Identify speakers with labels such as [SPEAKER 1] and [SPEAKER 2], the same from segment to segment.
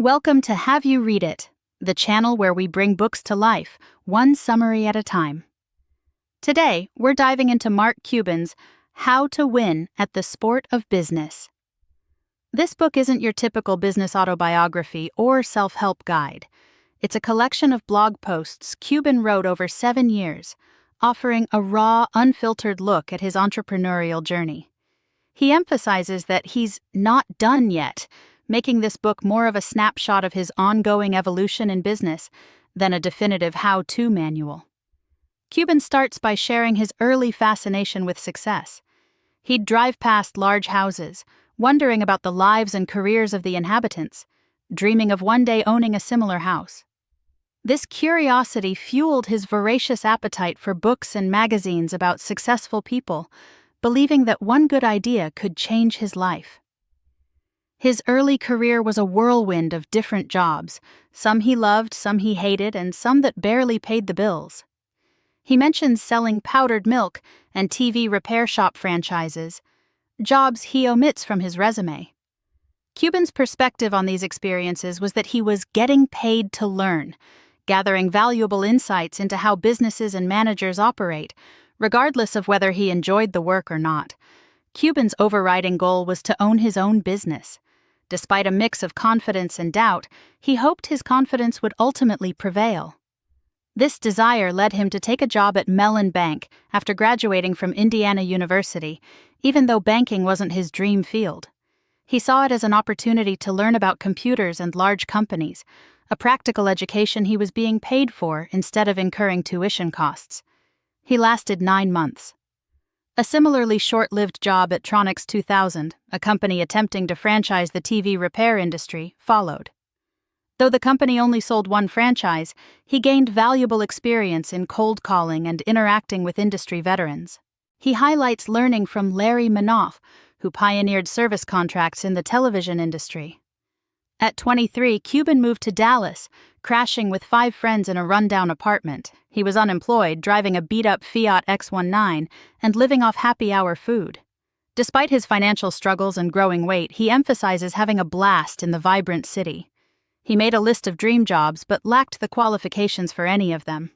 [SPEAKER 1] Welcome to Have You Read It, the channel where we bring books to life, one summary at a time. Today, we're diving into Mark Cuban's How to Win at the Sport of Business. This book isn't your typical business autobiography or self-help guide. It's a collection of blog posts Cuban wrote over 7 years, offering a raw, unfiltered look at his entrepreneurial journey. He emphasizes that he's not done yet, making this book more of a snapshot of his ongoing evolution in business than a definitive how-to manual. Cuban starts by sharing his early fascination with success. He'd drive past large houses, wondering about the lives and careers of the inhabitants, dreaming of one day owning a similar house. This curiosity fueled his voracious appetite for books and magazines about successful people, believing that one good idea could change his life. His early career was a whirlwind of different jobs, some he loved, some he hated, and some that barely paid the bills. He mentions selling powdered milk and TV repair shop franchises, jobs he omits from his resume. Cuban's perspective on these experiences was that he was getting paid to learn, gathering valuable insights into how businesses and managers operate, regardless of whether he enjoyed the work or not. Cuban's overriding goal was to own his own business. Despite a mix of confidence and doubt, he hoped his confidence would ultimately prevail. This desire led him to take a job at Mellon Bank after graduating from Indiana University, even though banking wasn't his dream field. He saw it as an opportunity to learn about computers and large companies, a practical education he was being paid for instead of incurring tuition costs. He lasted 9 months. A similarly short-lived job at Tronix 2000, a company attempting to franchise the TV repair industry, followed. Though the company only sold one franchise, he gained valuable experience in cold calling and interacting with industry veterans. He highlights learning from Larry Minoff, who pioneered service contracts in the television industry. At 23, Cuban moved to Dallas, crashing with 5 friends in a rundown apartment. He was unemployed, driving a beat-up Fiat X19 and living off happy-hour food. Despite his financial struggles and growing weight, he emphasizes having a blast in the vibrant city. He made a list of dream jobs but lacked the qualifications for any of them.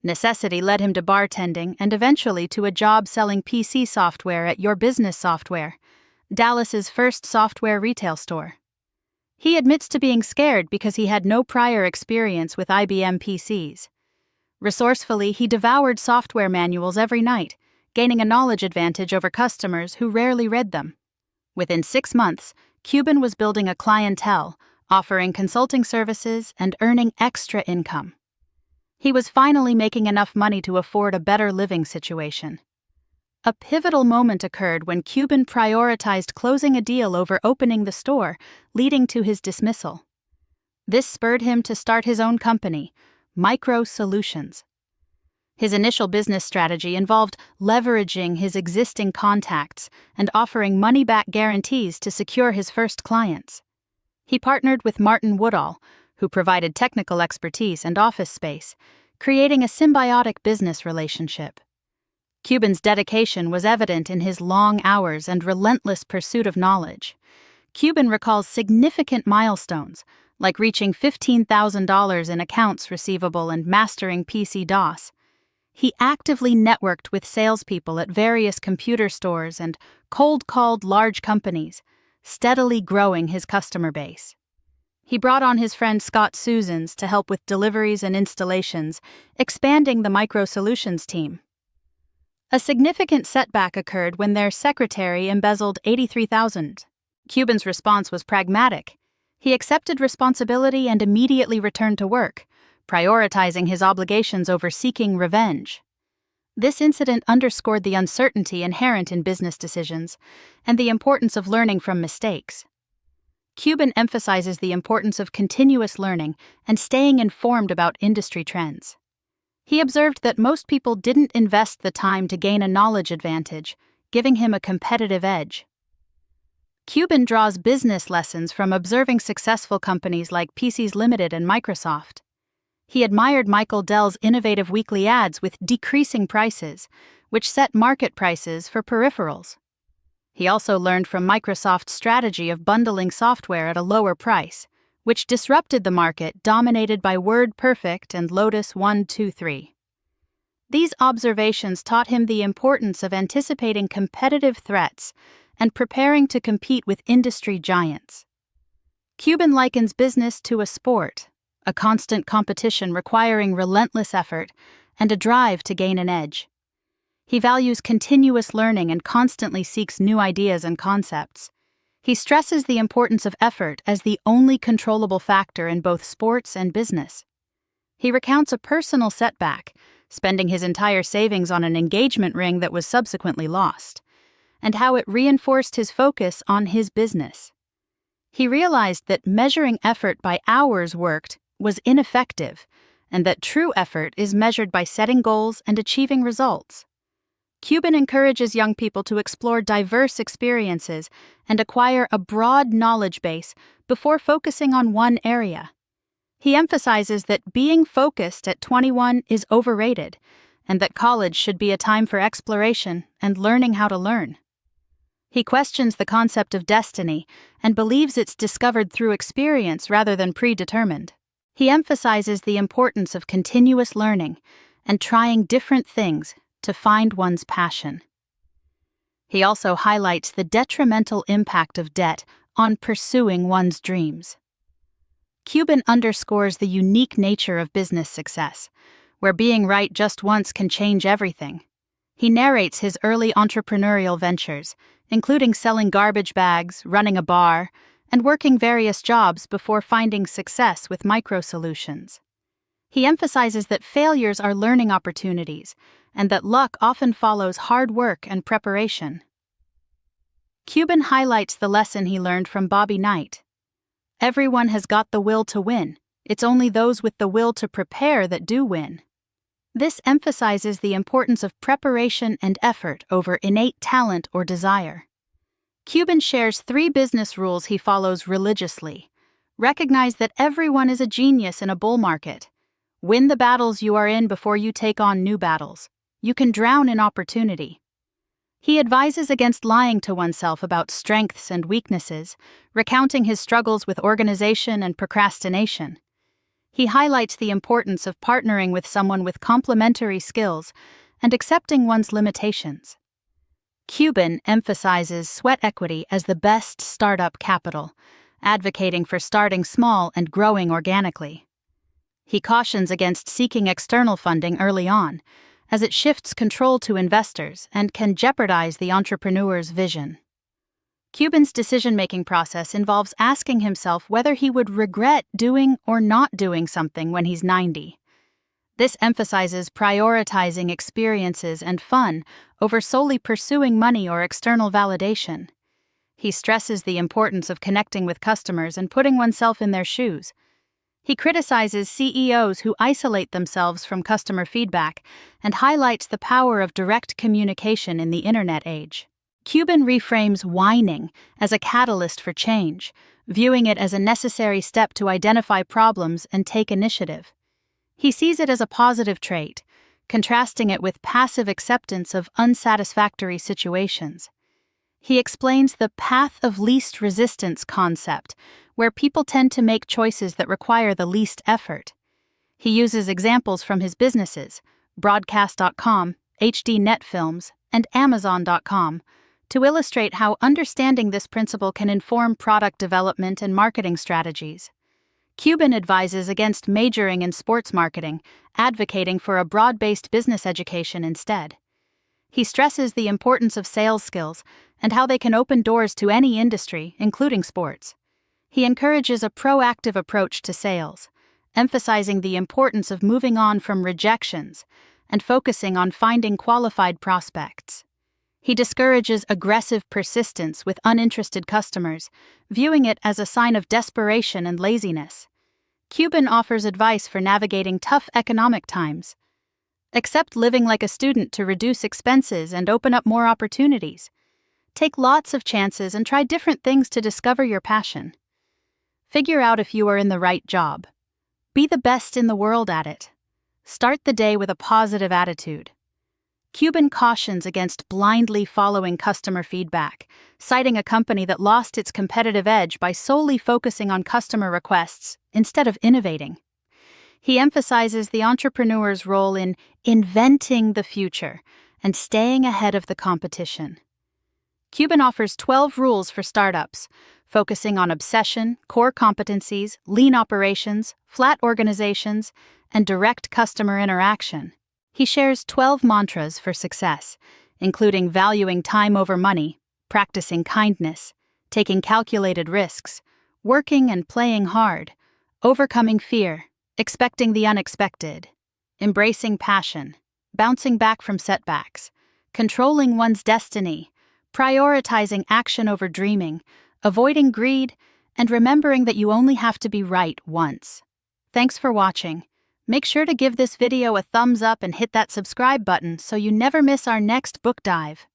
[SPEAKER 1] Necessity led him to bartending and eventually to a job selling PC software at Your Business Software, Dallas's first software retail store. He admits to being scared because he had no prior experience with IBM PCs. Resourcefully, he devoured software manuals every night, gaining a knowledge advantage over customers who rarely read them. Within 6 months, Cuban was building a clientele, offering consulting services and earning extra income. He was finally making enough money to afford a better living situation. A pivotal moment occurred when Cuban prioritized closing a deal over opening the store, leading to his dismissal. This spurred him to start his own company, Micro Solutions. His initial business strategy involved leveraging his existing contacts and offering money-back guarantees to secure his first clients. He partnered with Martin Woodall, who provided technical expertise and office space, creating a symbiotic business relationship. Cuban's dedication was evident in his long hours and relentless pursuit of knowledge. Cuban recalls significant milestones, like reaching $15,000 in accounts receivable and mastering PC-DOS. He actively networked with salespeople at various computer stores and cold-called large companies, steadily growing his customer base. He brought on his friend Scott Susans to help with deliveries and installations, expanding the Micro Solutions team. A significant setback occurred when their secretary embezzled $83,000. Cuban's response was pragmatic. He accepted responsibility and immediately returned to work, prioritizing his obligations over seeking revenge. This incident underscored the uncertainty inherent in business decisions and the importance of learning from mistakes. Cuban emphasizes the importance of continuous learning and staying informed about industry trends. He observed that most people didn't invest the time to gain a knowledge advantage, giving him a competitive edge. Cuban draws business lessons from observing successful companies like PCs Limited and Microsoft. He admired Michael Dell's innovative weekly ads with decreasing prices, which set market prices for peripherals. He also learned from Microsoft's strategy of bundling software at a lower price, which disrupted the market dominated by WordPerfect and Lotus 123. These observations taught him the importance of anticipating competitive threats and preparing to compete with industry giants. Cuban likens business to a sport, a constant competition requiring relentless effort and a drive to gain an edge. He values continuous learning and constantly seeks new ideas and concepts. He stresses the importance of effort as the only controllable factor in both sports and business. He recounts a personal setback, spending his entire savings on an engagement ring that was subsequently lost, and how it reinforced his focus on his business. He realized that measuring effort by hours worked was ineffective, and that true effort is measured by setting goals and achieving results. Cuban encourages young people to explore diverse experiences and acquire a broad knowledge base before focusing on one area. He emphasizes that being focused at 21 is overrated, and that college should be a time for exploration and learning how to learn. He questions the concept of destiny and believes it's discovered through experience rather than predetermined. He emphasizes the importance of continuous learning and trying different things to find one's passion. He also highlights the detrimental impact of debt on pursuing one's dreams. Cuban underscores the unique nature of business success, where being right just once can change everything. He narrates his early entrepreneurial ventures, including selling garbage bags, running a bar, and working various jobs before finding success with micro-solutions. He emphasizes that failures are learning opportunities, and that luck often follows hard work and preparation. Cuban highlights the lesson he learned from Bobby Knight. Everyone has got the will to win. It's only those with the will to prepare that do win. This emphasizes the importance of preparation and effort over innate talent or desire. Cuban shares 3 business rules he follows religiously. Recognize that everyone is a genius in a bull market. Win the battles you are in before you take on new battles. You can drown in opportunity. He advises against lying to oneself about strengths and weaknesses, recounting his struggles with organization and procrastination. He highlights the importance of partnering with someone with complementary skills and accepting one's limitations. Cuban emphasizes sweat equity as the best startup capital, advocating for starting small and growing organically. He cautions against seeking external funding early on, as it shifts control to investors and can jeopardize the entrepreneur's vision. Cuban's decision-making process involves asking himself whether he would regret doing or not doing something when he's 90. This emphasizes prioritizing experiences and fun over solely pursuing money or external validation. He stresses the importance of connecting with customers and putting oneself in their shoes. He criticizes CEOs who isolate themselves from customer feedback and highlights the power of direct communication in the internet age. Cuban reframes whining as a catalyst for change, viewing it as a necessary step to identify problems and take initiative. He sees it as a positive trait, contrasting it with passive acceptance of unsatisfactory situations. He explains the path of least resistance concept, where people tend to make choices that require the least effort. He uses examples from his businesses, Broadcast.com, HD Net Films, and Amazon.com, to illustrate how understanding this principle can inform product development and marketing strategies. Cuban advises against majoring in sports marketing, advocating for a broad-based business education instead. He stresses the importance of sales skills and how they can open doors to any industry, including sports. He encourages a proactive approach to sales, emphasizing the importance of moving on from rejections and focusing on finding qualified prospects. He discourages aggressive persistence with uninterested customers, viewing it as a sign of desperation and laziness. Cuban offers advice for navigating tough economic times. Accept living like a student to reduce expenses and open up more opportunities. Take lots of chances and try different things to discover your passion. Figure out if you are in the right job. Be the best in the world at it. Start the day with a positive attitude. Cuban cautions against blindly following customer feedback, citing a company that lost its competitive edge by solely focusing on customer requests instead of innovating. He emphasizes the entrepreneur's role in inventing the future and staying ahead of the competition. Cuban offers 12 rules for startups, focusing on obsession, core competencies, lean operations, flat organizations, and direct customer interaction. He shares 12 mantras for success, including valuing time over money, practicing kindness, taking calculated risks, working and playing hard, overcoming fear, expecting the unexpected, embracing passion, bouncing back from setbacks, controlling one's destiny, prioritizing action over dreaming, avoiding greed, and remembering that you only have to be right once. Thanks for watching. Make sure to give this video a thumbs up and hit that subscribe button so you never miss our next book dive.